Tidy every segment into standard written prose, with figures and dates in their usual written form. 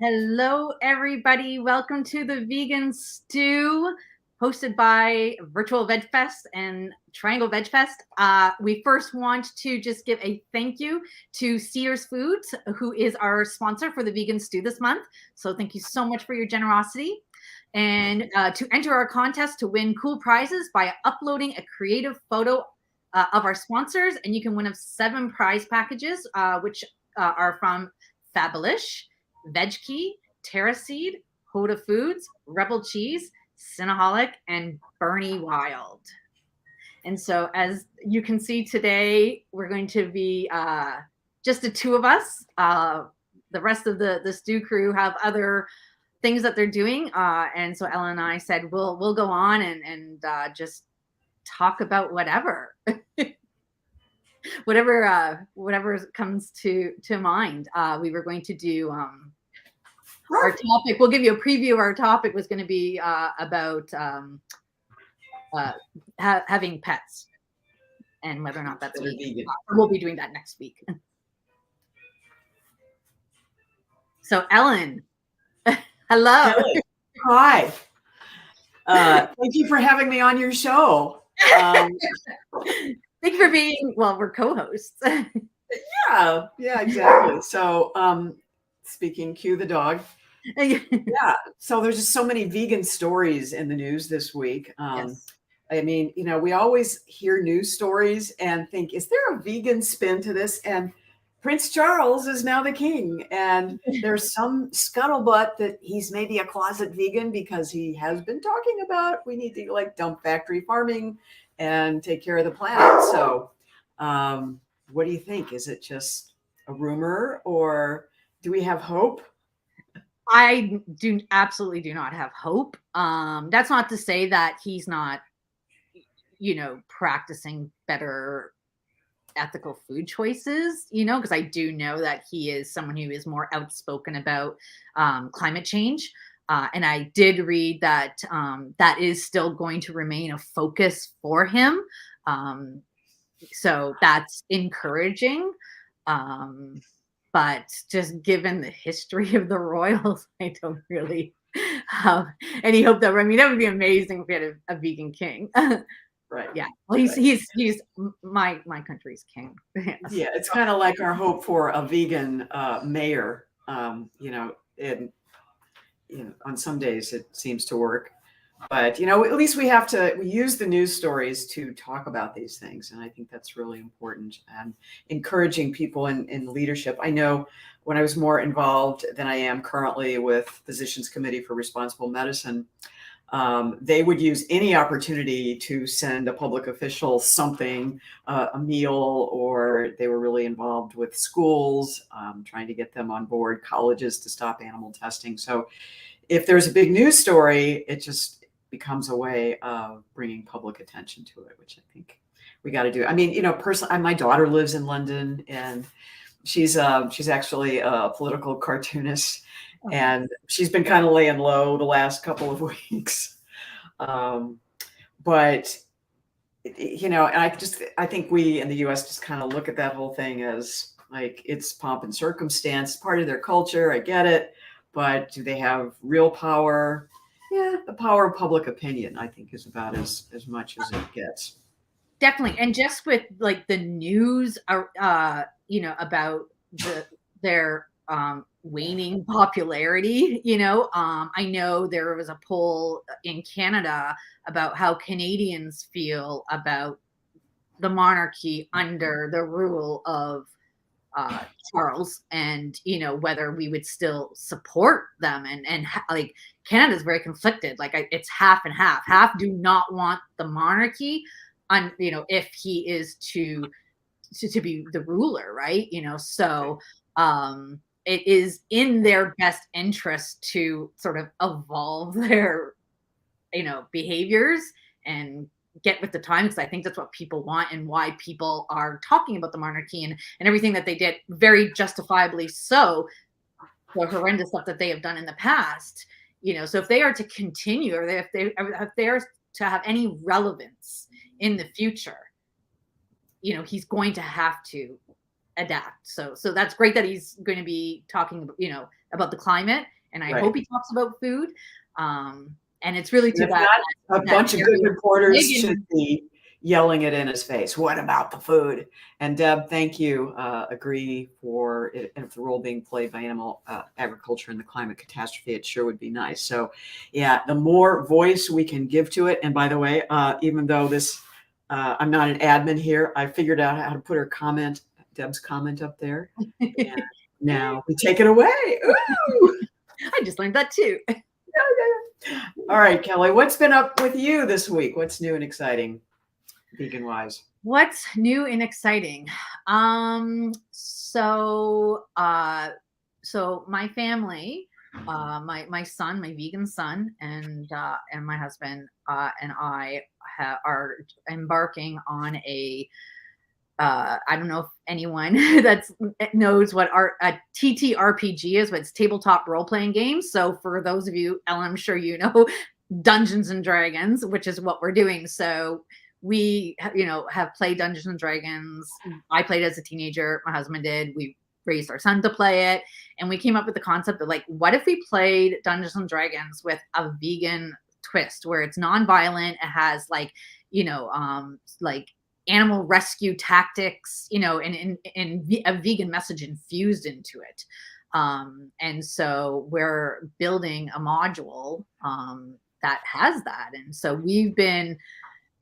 Hello, everybody. Welcome to the Vegan Stew, hosted by Virtual Veg Fest and Triangle Veg Fest. We first want to just give a thank you to Sears Foods, who is our sponsor for the Vegan Stew this month. So thank you so much for your generosity. And to enter our contest to win cool prizes by uploading a creative photo of our sponsors, and you can win 7 prize packages, which are from Fabulous, VegKey, TerraSeed, Hoda Foods, Rebel Cheese, Cinnaholic, and Bernie Wild. And so as you can see today, we're going to be just the two of us. The rest of the stew crew have other things that they're doing. And so Ellen and I said, we'll go on and just talk about whatever. whatever comes to mind. We were going to do our topic. We'll give you a preview. Our topic was going to be about having pets and whether or not that's vegan. We'll be doing that next week. So Ellen, hello. Hi. Thank you for having me on your show. Thank you for being, we're co-hosts. Yeah, exactly. So speaking, cue the dog. Yeah, so there's just so many vegan stories in the news this week. Yes. I mean, we always hear news stories and think, is there a vegan spin to this? And Prince Charles is now the king, and there's some scuttlebutt that he's maybe a closet vegan because he has been talking about we need to dump factory farming and take care of the planet. So what do you think? Is it just a rumor, or do we have hope? I absolutely do not have hope. That's not to say that he's not, practicing better ethical food choices, because I do know that he is someone who is more outspoken about climate change. And I did read that that is still going to remain a focus for him. So that's encouraging. But just given the history of the royals, I don't really have any hope that, that would be amazing if we had a vegan king. Right. Yeah. Well, he's my country's king. Yeah, it's kind of like our hope for a vegan mayor. On some days it seems to work, but at least we use the news stories to talk about these things, and I think that's really important, and encouraging people in leadership. I know when I was more involved than I am currently with Physicians Committee for Responsible Medicine, they would use any opportunity to send a public official something, a meal, or they were really involved with schools, trying to get them on board, colleges to stop animal testing. So if there's a big news story, it just becomes a way of bringing public attention to it, which I think we got to do. I mean, personally, my daughter lives in London, and she's actually a political cartoonist. And she's been kind of laying low the last couple of weeks. But, and I think we in the US just kind of look at that whole thing as like it's pomp and circumstance, part of their culture. I get it. But do they have real power? Yeah, the power of public opinion, I think, is about as much as it gets. Definitely. And just with the news, about their waning popularity, I know there was a poll in Canada about how Canadians feel about the monarchy under the rule of Charles, and whether we would still support them, and Canada's very conflicted. It's half and half do not want the monarchy, if he is to be the ruler, right? So it is in their best interest to sort of evolve their behaviors and get with the times, because I think that's what people want, and why people are talking about the monarchy and everything that they did, very justifiably so, the horrendous stuff that they have done in the past. So if they are to continue, or if they are to have any relevance in the future, he's going to have to adapt. So that's great that he's going to be talking, about the climate and I Right. hope he talks about food. And it's really And too if bad not, a that bunch of good Gary reporters should Megan. be yelling it in his face. What about the food? And Deb, thank you. Agree for it, if the role being played by animal agriculture in the climate catastrophe, it sure would be nice. So, yeah, the more voice we can give to it. And by the way, even though I'm not an admin here, I figured out how to put Deb's comment up there. And now we take it away. Ooh! I just learned that too. All right, Kelly, what's been up with you this week? What's new and exciting, vegan wise? What's new and exciting? So my family, my son, my vegan son, and my husband and I are embarking on a I don't know if anyone that knows what a TTRPG is, but it's tabletop role playing games. So for those of you, Ellen, I'm sure you know Dungeons and Dragons, which is what we're doing. So we, have played Dungeons and Dragons. I played as a teenager. My husband did. We raised our son to play it, and we came up with the concept of like, what if we played Dungeons and Dragons with a vegan twist, where it's non-violent, it has like, like animal rescue tactics, and a vegan message infused into it. And so we're building a module that has that. And so we've been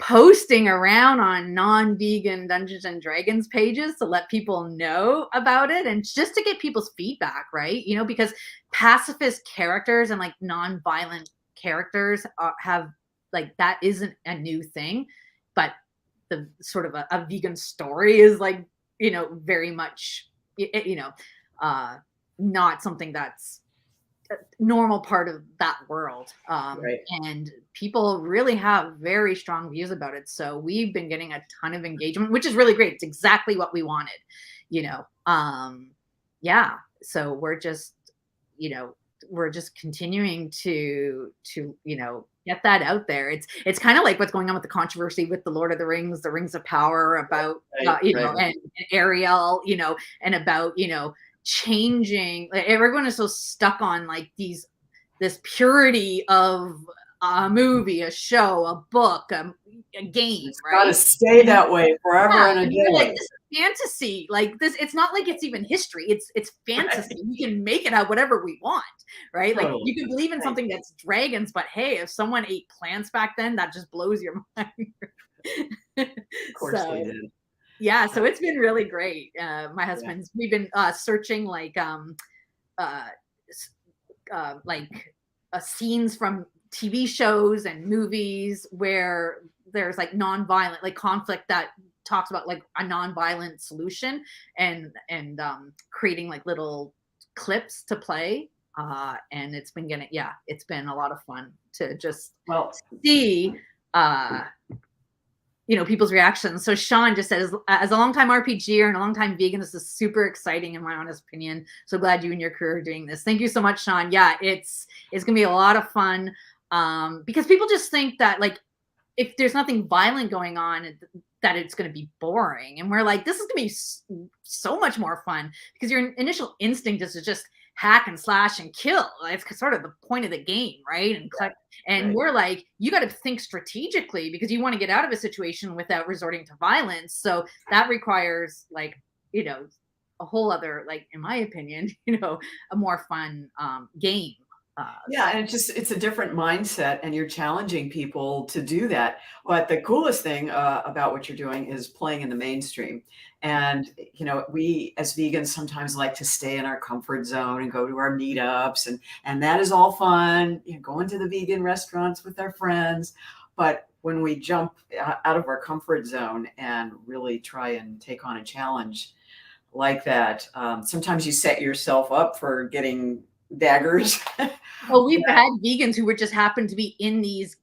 posting around on non-vegan Dungeons and Dragons pages to let people know about it and just to get people's feedback, right? Because pacifist characters and like non-violent characters have like, that isn't a new thing, but the sort of a vegan story is like, very much, not something that's a normal part of that world. Right. And people really have very strong views about it. So we've been getting a ton of engagement, which is really great. It's exactly what we wanted, yeah. So we're just continuing to get that out there. It's kind of like what's going on with the controversy with the Lord of the Rings of Power, about Right. and Ariel, and about changing. Like, everyone is so stuck on like this purity of a movie, a show, a book, a game, It's got to right? stay that way forever and a And we're like, day. this is fantasy. Like this, it's not like it's even history. It's fantasy. Right. We can make it out whatever we want, right? Like Totally. you can believe in Right. something that's dragons, but hey, if someone ate plants back then, that just blows your mind. Of course they So did. yeah, so it's been really great. My Yeah. we've been searching like uh, scenes from TV shows and movies where there's like non-violent, like conflict that talks about like a non-violent solution, and creating like little clips to play. And it's been a lot of fun to just Well, see people's reactions. So Sean just says, as a longtime RPGer and a longtime vegan, this is super exciting in my honest opinion. So glad you and your crew are doing this. Thank you so much, Sean. Yeah, it's gonna be a lot of fun, because people just think that like, if there's nothing violent going on, that it's going to be boring. And we're like, this is going to be so much more fun, because your initial instinct is to just hack and slash and kill. It's sort of the point of the game, right? And right. we're like, you got to think strategically, because you want to get out of a situation without resorting to violence. So that requires like, a whole other, like, in my opinion, a more fun game. Yeah, and it's a different mindset, and you're challenging people to do that. But the coolest thing about what you're doing is playing in the mainstream. And we as vegans sometimes like to stay in our comfort zone and go to our meetups, and that is all fun. Going to the vegan restaurants with our friends. But when we jump out of our comfort zone and really try and take on a challenge like that, sometimes you set yourself up for getting daggers. Well, we've had vegans who were just happened to be in these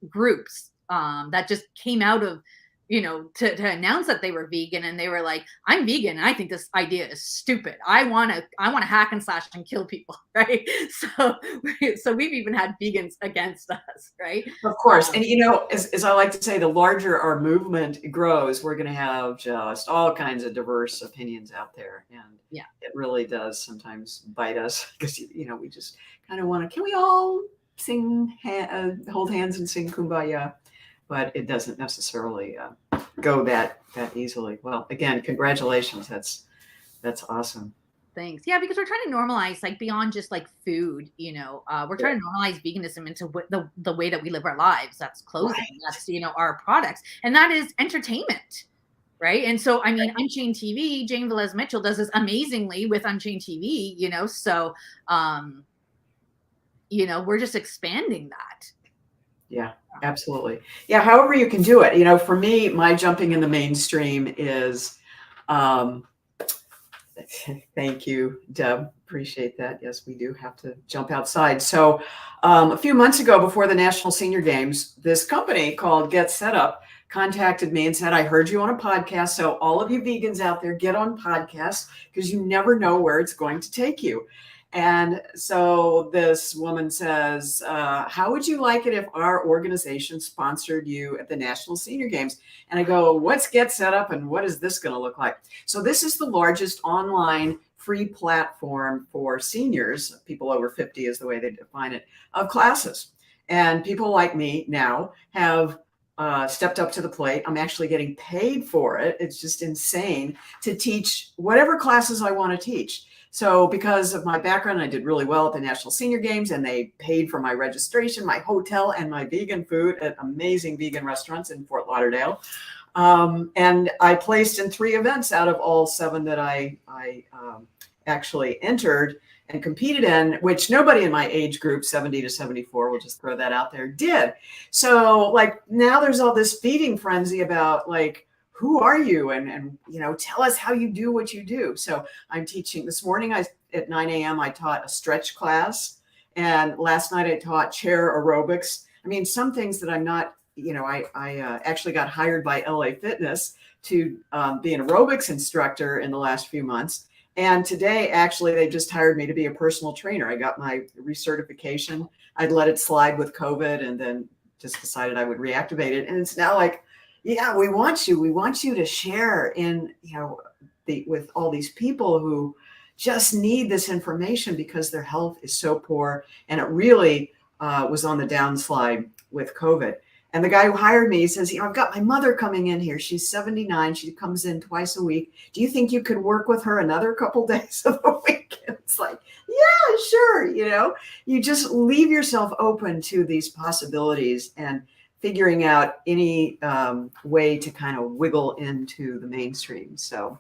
groups that just came out of to announce that they were vegan, and they were like, I'm vegan and I think this idea is stupid. I want to hack and slash and kill people, right? So we've even had vegans against us, right? Of course. And, as I like to say, the larger our movement grows, we're going to have just all kinds of diverse opinions out there. And Yeah. it really does sometimes bite us because, we just kind of want to, can we all hold hands and sing Kumbaya? But it doesn't necessarily go that easily. Well, again, congratulations. That's awesome. Thanks. Yeah, because we're trying to normalize, like, beyond just like food, we're trying to normalize veganism into the way that we live our lives. That's clothing, Right. that's, our products, and that is entertainment, right? And so, I mean, Unchained TV, Jane Velez Mitchell does this amazingly with Unchained TV, so, we're just expanding that. Yeah, absolutely. Yeah, however you can do it. For me, my jumping in the mainstream is, thank you, Deb. Appreciate that. Yes, we do have to jump outside. So a few months ago, before the National Senior Games, this company called Get Set Up contacted me and said, I heard you on a podcast. So all of you vegans out there, get on podcasts because you never know where it's going to take you. And so this woman says, how would you like it if our organization sponsored you at the National Senior Games? And I go, what's Get Set Up and what is this going to look like? So this is the largest online free platform for seniors, people over 50 is the way they define it, of classes. And people like me now have stepped up to the plate. I'm actually getting paid for it. It's just insane to teach whatever classes I want to teach. So because of my background, I did really well at the National Senior Games, and they paid for my registration, my hotel, and my vegan food at amazing vegan restaurants in Fort Lauderdale. And I placed in 3 events out of all 7 that I actually entered and competed in, which nobody in my age group, 70 to 74, we'll just throw that out there, did. So like now there's all this feeding frenzy about like, who are you? And tell us how you do what you do. So I'm teaching this morning. At 9 a.m. I taught a stretch class, and last night I taught chair aerobics. I mean, some things that I'm not. I actually got hired by LA Fitness to be an aerobics instructor in the last few months. And today, actually, they just hired me to be a personal trainer. I got my recertification. I'd let it slide with COVID and then just decided I would reactivate it. And it's now like, yeah, we want you. We want you to share in, with all these people who just need this information because their health is so poor. And it really was on the downslide with COVID. And the guy who hired me, he says, I've got my mother coming in here. She's 79. She comes in twice a week. Do you think you could work with her another couple days of the week? And it's like, yeah, sure. You just leave yourself open to these possibilities and figuring out any way to kind of wiggle into the mainstream. So,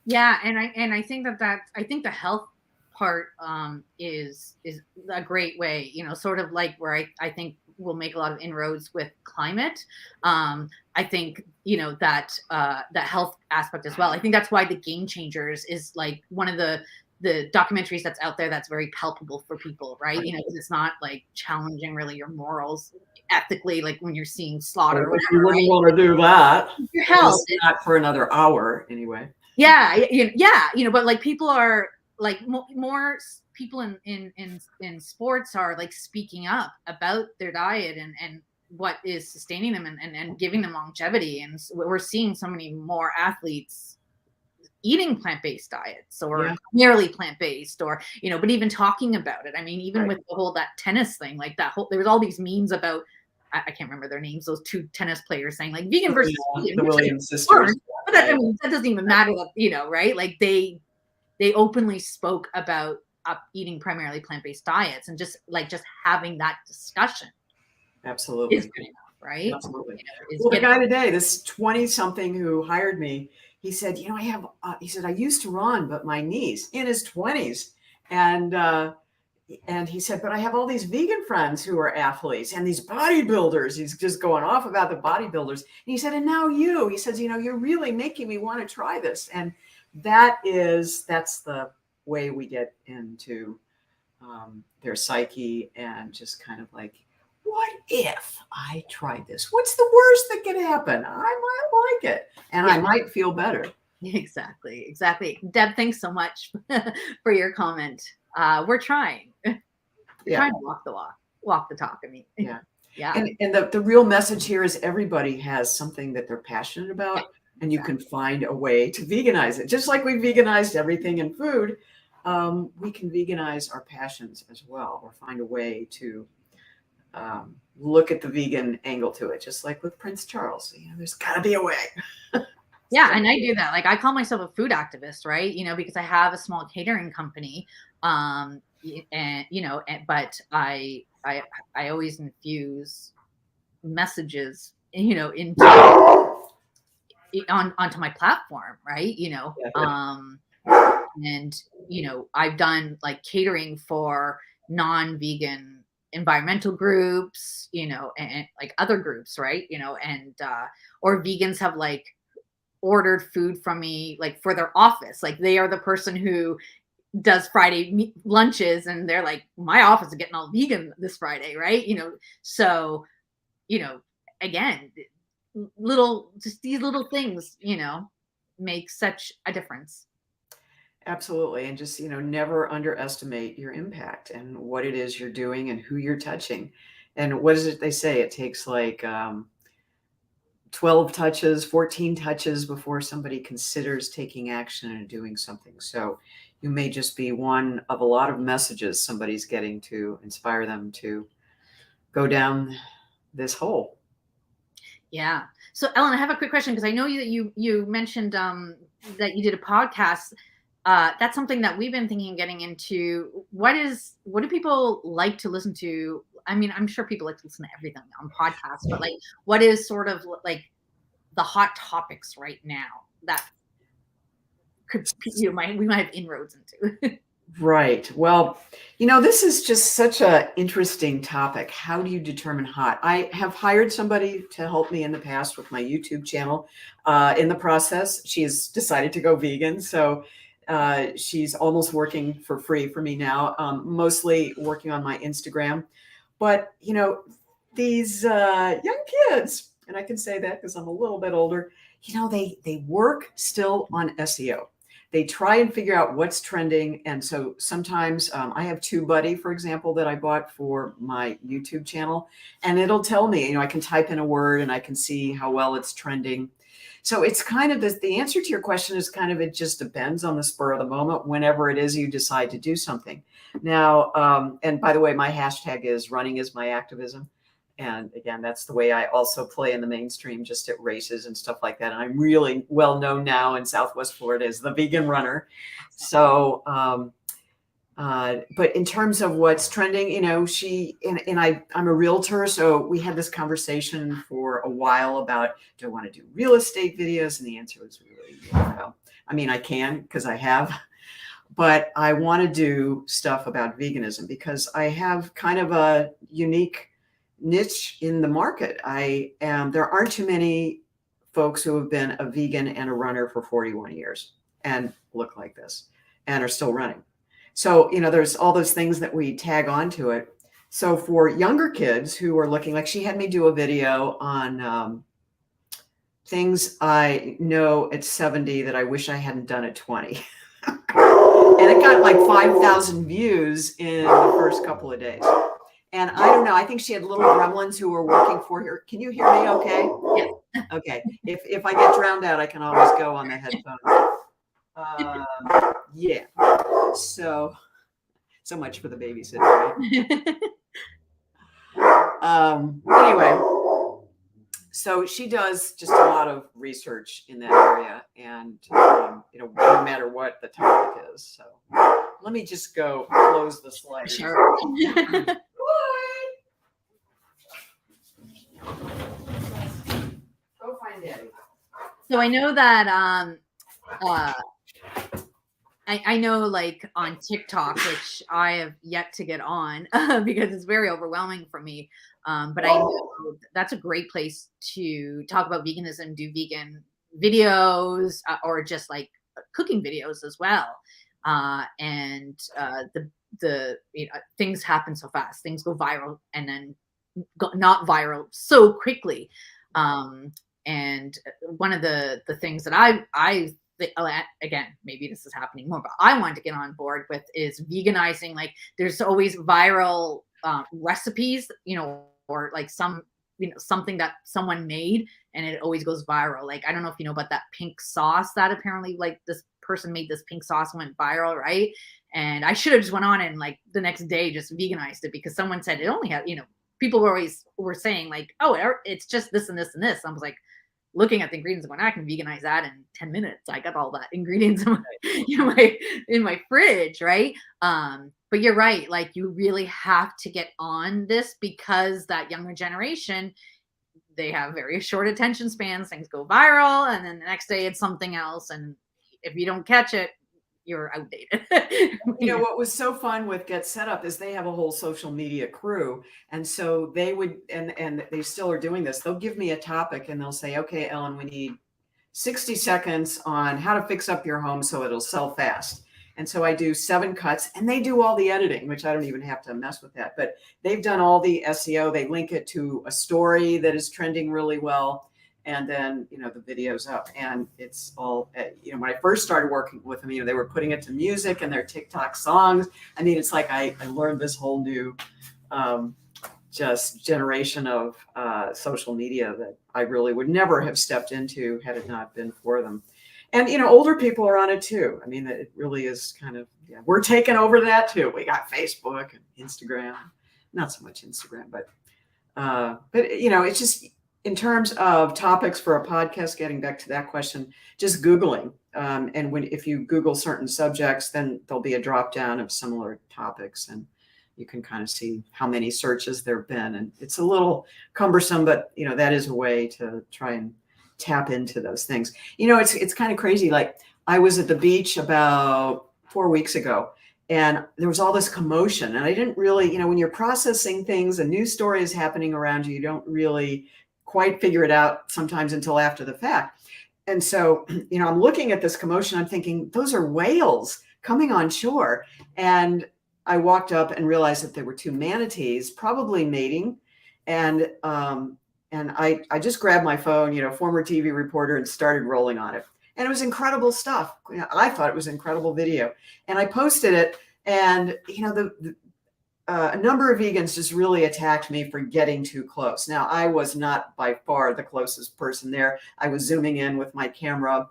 yeah, and I think I think the health part is a great way, sort of like where I think we'll make a lot of inroads with climate. I think that health aspect as well. I think that's why the Game Changers is like one of the documentaries that's out there that's very palpable for people, right? Because it's not like challenging really your morals ethically, like when you're seeing slaughter or whatever, you wouldn't right? want to do that. Your health, not for another hour anyway. Yeah, but like people are like more people in sports are like speaking up about their diet and what is sustaining them and giving them longevity. And so we're seeing so many more athletes eating plant-based diets or nearly plant-based or, but even talking about it. I mean, even with the whole, that tennis thing, like there was all these memes about, I can't remember their names, those 2 tennis players saying like vegan versus vegan, the Williams sisters. but that doesn't even matter, right? Like they openly spoke about eating primarily plant-based diets and just having that discussion. Absolutely. Is good enough, right? Absolutely. Well, the guy today, this 20-something who hired me, he said, he said, I used to run, but my knees, in his 20s. And he said, but I have all these vegan friends who are athletes and these bodybuilders. He's just going off about the bodybuilders. And he said, and now he says, you're really making me want to try this. And that's the way we get into their psyche and just kind of like, what if I tried this? What's the worst that could happen? I might like it, and I might feel better. Exactly. Exactly. Deb, thanks so much for your comment. We're trying. Trying to walk the talk. I mean, Yeah. yeah. And the real message here is everybody has something that they're passionate about, and you can find a way to veganize it. Just like we veganized everything in food, we can veganize our passions as well, or find a way to look at the vegan angle to it, just like with Prince Charles. You know, there's got to be a way. Yeah, and I do that. Like I call myself a food activist, right? You know, because I have a small catering company, and you know, but I always infuse messages, you know, into onto my platform, right? You know, and you know, I've done like catering for non-vegan environmental groups, you know, and like other groups, right? You know, and or vegans have like ordered food from me like for their office, like they are the person who does Friday lunches, and they're like, my office is getting all vegan this Friday, right? You know, so you know, again, just these little things, you know, make such a difference. Absolutely. And just, never underestimate your impact and what it is you're doing and who you're touching. And what is it they say? It takes like 12 touches, 14 touches before somebody considers taking action and doing something. So you may just be one of a lot of messages somebody's getting to inspire them to go down this hole. Yeah. So Ellen, I have a quick question because I know you mentioned that you did a podcast. That's something that we've been thinking of getting into. What do people like to listen to? I mean, I'm sure people like to listen to everything on podcasts, but like, what is sort of like the hot topics right now that we might have inroads into? Right. Well, this is just such a interesting topic. How do you determine hot? I have hired somebody to help me in the past with my YouTube channel. In the process, she's decided to go vegan. So she's almost working for free for me now, mostly working on my Instagram. But, these young kids, and I can say that because I'm a little bit older, they work still on SEO. They try and figure out what's trending. And so sometimes I have TubeBuddy, for example, that I bought for my YouTube channel, and it'll tell me, I can type in a word and I can see how well it's trending. So it's kind of the answer to your question is kind of, it just depends on the spur of the moment, whenever it is you decide to do something. Now, and by the way, my hashtag is running is my activism. And again, that's the way I also play in the mainstream, just at races and stuff like that. And I'm really well known now in Southwest Florida as the vegan runner. So, but in terms of what's trending, I'm a realtor. So we had this conversation for a while about, do I want to do real estate videos? And the answer was really, no. I mean, I can, because I have, but I want to do stuff about veganism because I have kind of a unique niche in the market. There aren't too many folks who have been a vegan and a runner for 41 years and look like this and are still running. So, there's all those things that we tag onto it. So for younger kids who are looking, like she had me do a video on things I know at 70 that I wish I hadn't done at 20. And it got like 5,000 views in the first couple of days. And I don't know, I think she had little gremlins who were working for her. Can you hear me okay? Yeah. Okay. If I get drowned out, I can always go on the headphones. Yeah. So much for the babysitter, right? Anyway, so she does just a lot of research in that area, and no matter what the topic is. So let me just go close the slide. Sure. Go find Daddy. So I know that I know like on TikTok, which I have yet to get on because it's very overwhelming for me. But I know that's a great place to talk about veganism, do vegan videos, or just like cooking videos as well. And the things happen so fast, things go viral, and then not viral so quickly. And one of the things that again, maybe this is happening more, but I want to get on board with is veganizing. Like there's always viral recipes, or like something that someone made and it always goes viral. Like, I don't know if you know about that pink sauce that apparently like this person made this pink sauce went viral, right? And I should have just went on and like the next day just veganized it because someone said it only had, people were saying like, oh, it's just this and this and this. I was like, looking at the ingredients going, I can veganize that in 10 minutes. I got all that ingredients in my fridge, right? But you're right. Like you really have to get on this because that younger generation, they have very short attention spans. Things go viral and then the next day it's something else. And if you don't catch it, you're outdated. What was so fun with Get Set Up is they have a whole social media crew. And so they would, and they still are doing this. They'll give me a topic and they'll say, okay, Ellen, we need 60 seconds on how to fix up your home so it'll sell fast. And so I do 7 cuts and they do all the editing, which I don't even have to mess with that, but they've done all the SEO. They link it to a story that is trending really well. And then, the video's up and it's all, when I first started working with them, they were putting it to music and their TikTok songs. I mean, it's like I learned this whole new just generation of social media that I really would never have stepped into had it not been for them. And, older people are on it too. I mean, it really is kind of, we're taking over that too. We got Facebook and Instagram, not so much Instagram, but it's just, in terms of topics for a podcast, getting back to that question, just Googling. And if you Google certain subjects, then there'll be a drop down of similar topics and you can kind of see how many searches there have been. And it's a little cumbersome, but that is a way to try and tap into those things. It's kind of crazy. Like I was at the beach about 4 weeks ago and there was all this commotion and I didn't really, when you're processing things, a news story is happening around you, you don't really quite figure it out sometimes until after the fact. And so, I'm looking at this commotion, I'm thinking, those are whales coming on shore. And I walked up and realized that there were 2 manatees probably mating. And I just grabbed my phone, former TV reporter, and started rolling on it. And it was incredible stuff. I thought it was incredible video. And I posted it and, a number of vegans just really attacked me for getting too close. Now, I was not by far the closest person there. I was zooming in with my camera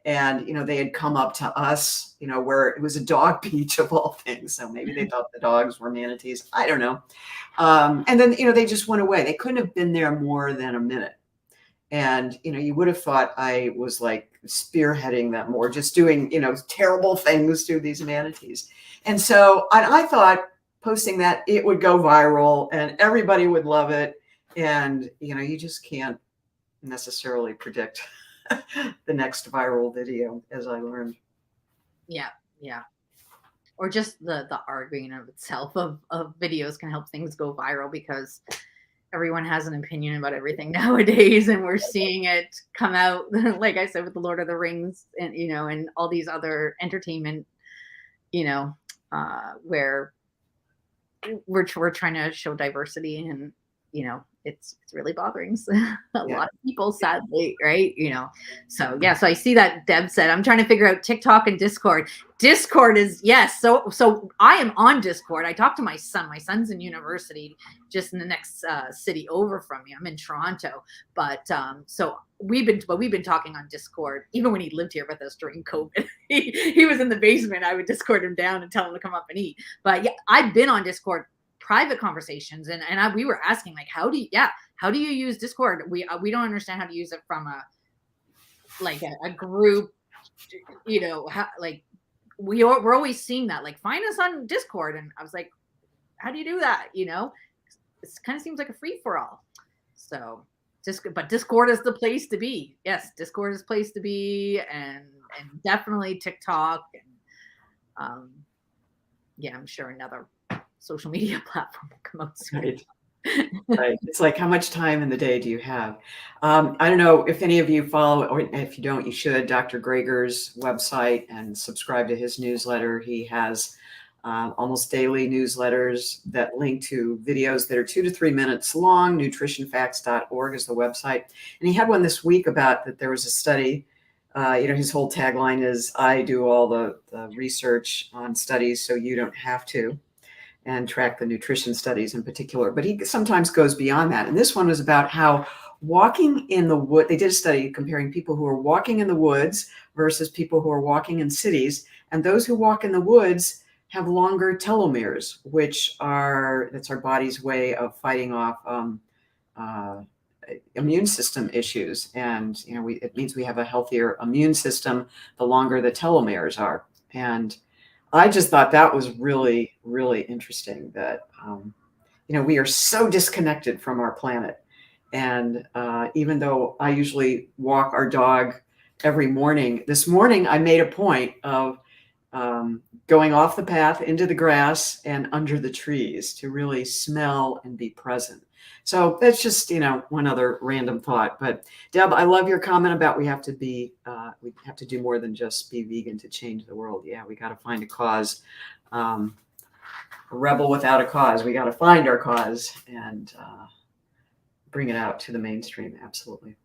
and, they had come up to us, where it was a dog beach of all things. So maybe they thought the dogs were manatees. I don't know. And then, they just went away. They couldn't have been there more than a minute. And, you would have thought I was like spearheading them or just doing, terrible things to these manatees. And so I thought, posting that it would go viral and everybody would love it. And, you just can't necessarily predict the next viral video, as I learned. Yeah. Yeah. Or just the arguing of itself of videos can help things go viral because everyone has an opinion about everything nowadays. And we're seeing it come out, like I said, with the Lord of the Rings and, and all these other entertainment, where we're trying to show diversity and it's really bothering a lot of people, sadly, right? So I see that Deb said I'm trying to figure out TikTok and Discord. Discord is so I am on Discord. I talk to my son's in university just in the next city over from me. I'm in Toronto, but so we've been talking on Discord even when he lived here with us during COVID. he was in the basement. I would Discord him down and tell him to come up and eat. But I've been on Discord private conversations and we were asking like how do you use Discord? We don't understand how to use it from a group, we're always seeing that, like, find us on Discord. And I was like, how do you do that? It kind of seems like a free for all. So but Discord is the place to be. Yes, Discord is the place to be, and definitely TikTok and I'm sure another social media platform will come out soon. Right. Right. It's like, how much time in the day do you have? I don't know if any of you follow, or if you don't, you should, Dr. Greger's website and subscribe to his newsletter. He has almost daily newsletters that link to videos that are 2 to 3 minutes long. Nutritionfacts.org is the website. And he had one this week about that there was a study. His whole tagline is, I do all the research on studies so you don't have to, and track the nutrition studies in particular. But he sometimes goes beyond that. And this one was about how walking in the wood, they did a study comparing people who are walking in the woods versus people who are walking in cities. And those who walk in the woods have longer telomeres, that's our body's way of fighting off immune system issues. And, it means we have a healthier immune system the longer the telomeres are. And I just thought that was really, really interesting that, we are so disconnected from our planet. And even though I usually walk our dog every morning, this morning I made a point of going off the path into the grass and under the trees to really smell and be present. So that's just, one other random thought. But Deb, I love your comment about we have to do more than just be vegan to change the world. Yeah, we got to find a cause. A rebel without a cause. We got to find our cause and bring it out to the mainstream. Absolutely.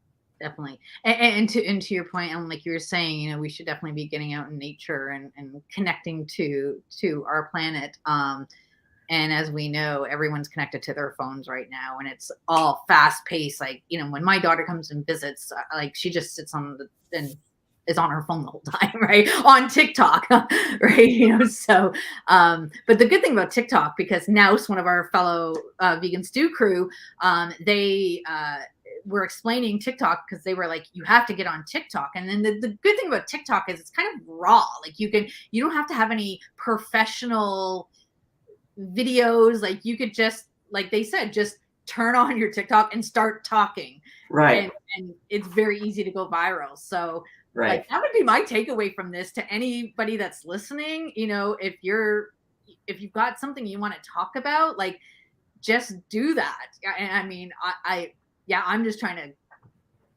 Definitely. And to your point, and like you were saying, we should definitely be getting out in nature and connecting to our planet. And as we know, everyone's connected to their phones right now, and it's all fast paced. Like, when my daughter comes and visits, like she just sits on and is on her phone the whole time, right? On TikTok, right? So, but the good thing about TikTok, because Nouse, one of our fellow vegan stew crew, they were explaining TikTok because they were like, you have to get on TikTok. And then the good thing about TikTok is it's kind of raw. Like you don't have to have any professional videos. Like you could just, like they said, just turn on your TikTok and start talking. Right. And it's very easy to go viral. So right. Like, that would be my takeaway from this to anybody that's listening. If you've got something you want to talk about, like just do that. And I mean, I'm just trying to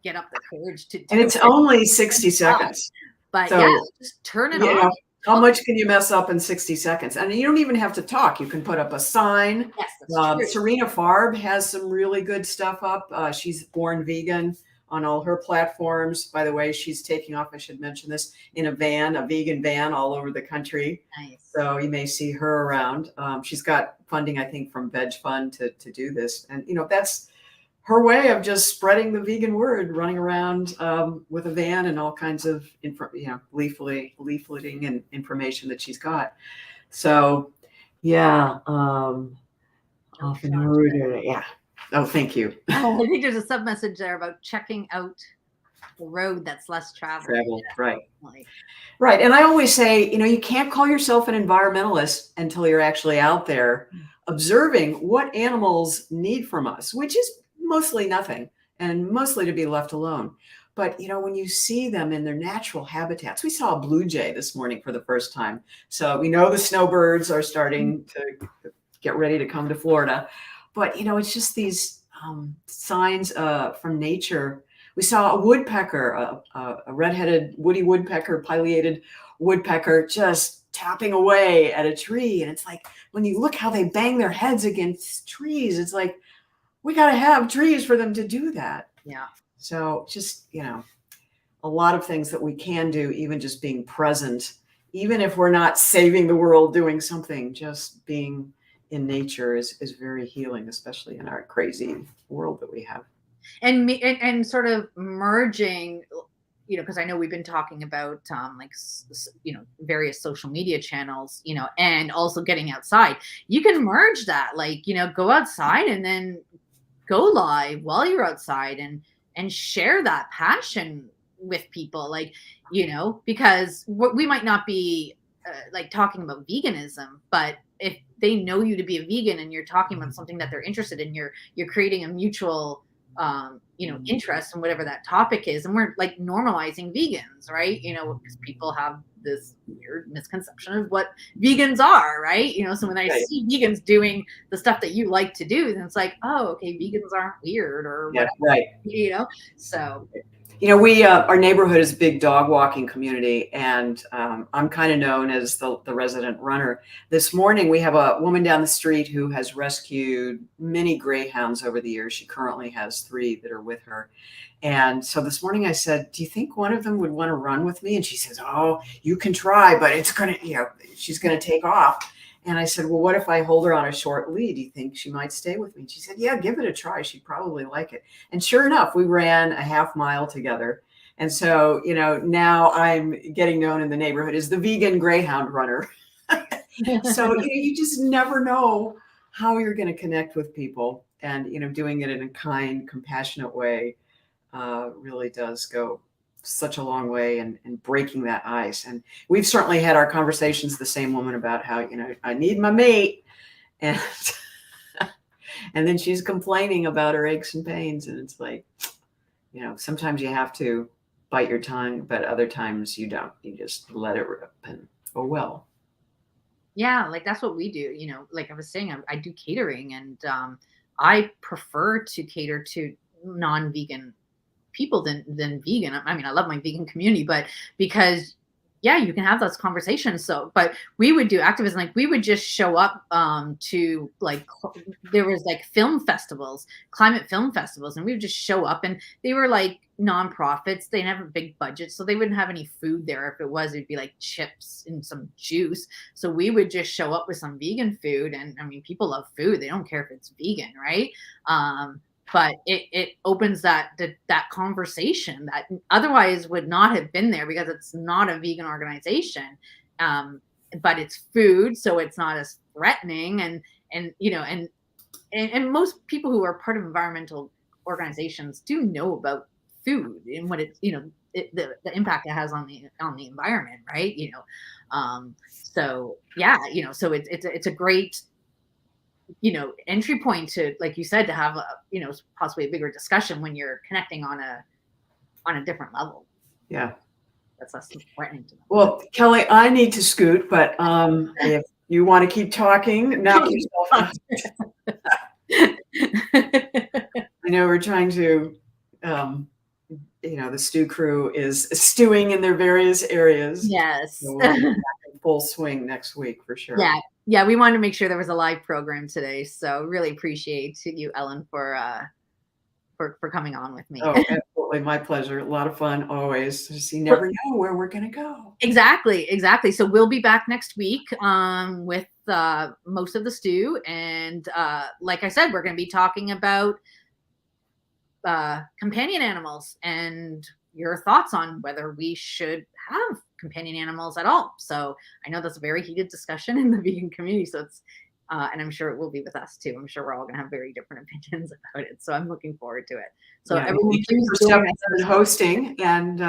get up the courage to do it. And it's only 60 seconds. But so, just turn it on. How much can you mess up in 60 seconds? And you don't even have to talk. You can put up a sign. Yes, that's true. Serena Farb has some really good stuff up. She's Born Vegan on all her platforms. By the way, she's taking off, I should mention this, in a vegan van all over the country. Nice. So you may see her around. She's got funding, I think, from Veg Fund to do this. And, that's her way of just spreading the vegan word, running around with a van and all kinds of leafleting and information that she's got. So, yeah. Yeah. Oh, thank you. I think there's a sub message there about checking out the road that's less traveled. Right. Right. And I always say, you can't call yourself an environmentalist until you're actually out there observing what animals need from us, which is mostly nothing and mostly to be left alone. But, when you see them in their natural habitats, we saw a blue jay this morning for the first time. So we know the snowbirds are starting to get ready to come to Florida. But, it's just these signs from nature. We saw a woodpecker, a redheaded woody woodpecker, pileated woodpecker, just tapping away at a tree. And it's like, when you look how they bang their heads against trees, it's like, we got to have trees for them to do that. Yeah. So just, a lot of things that we can do, even just being present, even if we're not saving the world doing something, just being in nature is very healing, especially in our crazy world that we have. And sort of merging, because I know we've been talking about various social media channels, and also getting outside. You can merge that, go outside and then go live while you're outside and share that passion with people, because we might not be talking about veganism, but if they know you to be a vegan and you're talking about something that they're interested in, you're creating a mutual interest in whatever that topic is. And we're normalizing vegans, right? Because people have this weird misconception of what vegans are, right? So when I see vegans doing the stuff that you like to do, then it's like, oh, okay, vegans aren't weird or whatever, right. So You know, we our neighborhood is a big dog walking community, and I'm kind of known as the resident runner. This morning, we have a woman down the street who has rescued many greyhounds over the years. She currently has 3 that are with her. And so this morning I said, "Do you think one of them would want to run with me?" And she says, "Oh, you can try, but it's gonna, she's gonna take off." And I said, "Well, what if I hold her on a short lead? Do you think she might stay with me?" And she said, "Yeah, give it a try. She'd probably like it." And sure enough, we ran a half mile together. And so, now I'm getting known in the neighborhood as the vegan greyhound runner. So, you just never know how you're going to connect with people. And, doing it in a kind, compassionate way really does go such a long way and breaking that ice. And we've certainly had our conversations, the same woman, about how, I need my mate. And and then she's complaining about her aches and pains. And it's like, sometimes you have to bite your tongue, but other times you don't. You just let it rip and oh well. Yeah, like that's what we do. Like I was saying, I do catering, and I prefer to cater to non-vegan people than vegan. I mean, I love my vegan community, but because yeah, you can have those conversations. So, but we would do activism, like we would just show up to like there was like film festivals, climate film festivals, and we would just show up, and they were like nonprofits. They didn't have a big budget, so they wouldn't have any food there. If it was, it'd be like chips and some juice. So we would just show up with some vegan food, and I mean, people love food. They don't care if it's vegan, right? But it opens that conversation that otherwise would not have been there, because it's not a vegan organization, but it's food, so it's not as threatening, and most people who are part of environmental organizations do know about food and what it's the impact it has on the environment, right? So yeah, so it's a great entry point to, like you said, to have a possibly a bigger discussion when you're connecting on a different level. Yeah, That's less threatening to them. well, Kelly, I need to scoot, but if you want to keep talking, knock yourself out. I know we're trying to the stew crew is stewing in their various areas. Yes. So we'll be back in full swing next week for sure. Yeah, we wanted to make sure there was a live program today, so really appreciate you, Ellen, for coming on with me. Oh, absolutely, my pleasure. A lot of fun always. Just you never know where we're gonna go. Exactly. So we'll be back next week with most of the stew, and like I said, we're going to be talking about companion animals and your thoughts on whether we should have companion animals at all. So I know that's a very heated discussion in the vegan community. So it's, and I'm sure it will be with us too. I'm sure we're all going to have very different opinions about it. So I'm looking forward to it. So Yeah, everyone, please join us in hosting. And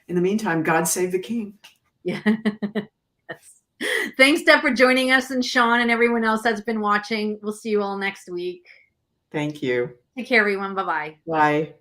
in the meantime, God save the king. Yeah. Yes. Thanks, Deb, for joining us, and Sean and everyone else that's been watching. We'll see you all next week. Thank you. Take care, everyone. Bye-bye. Bye.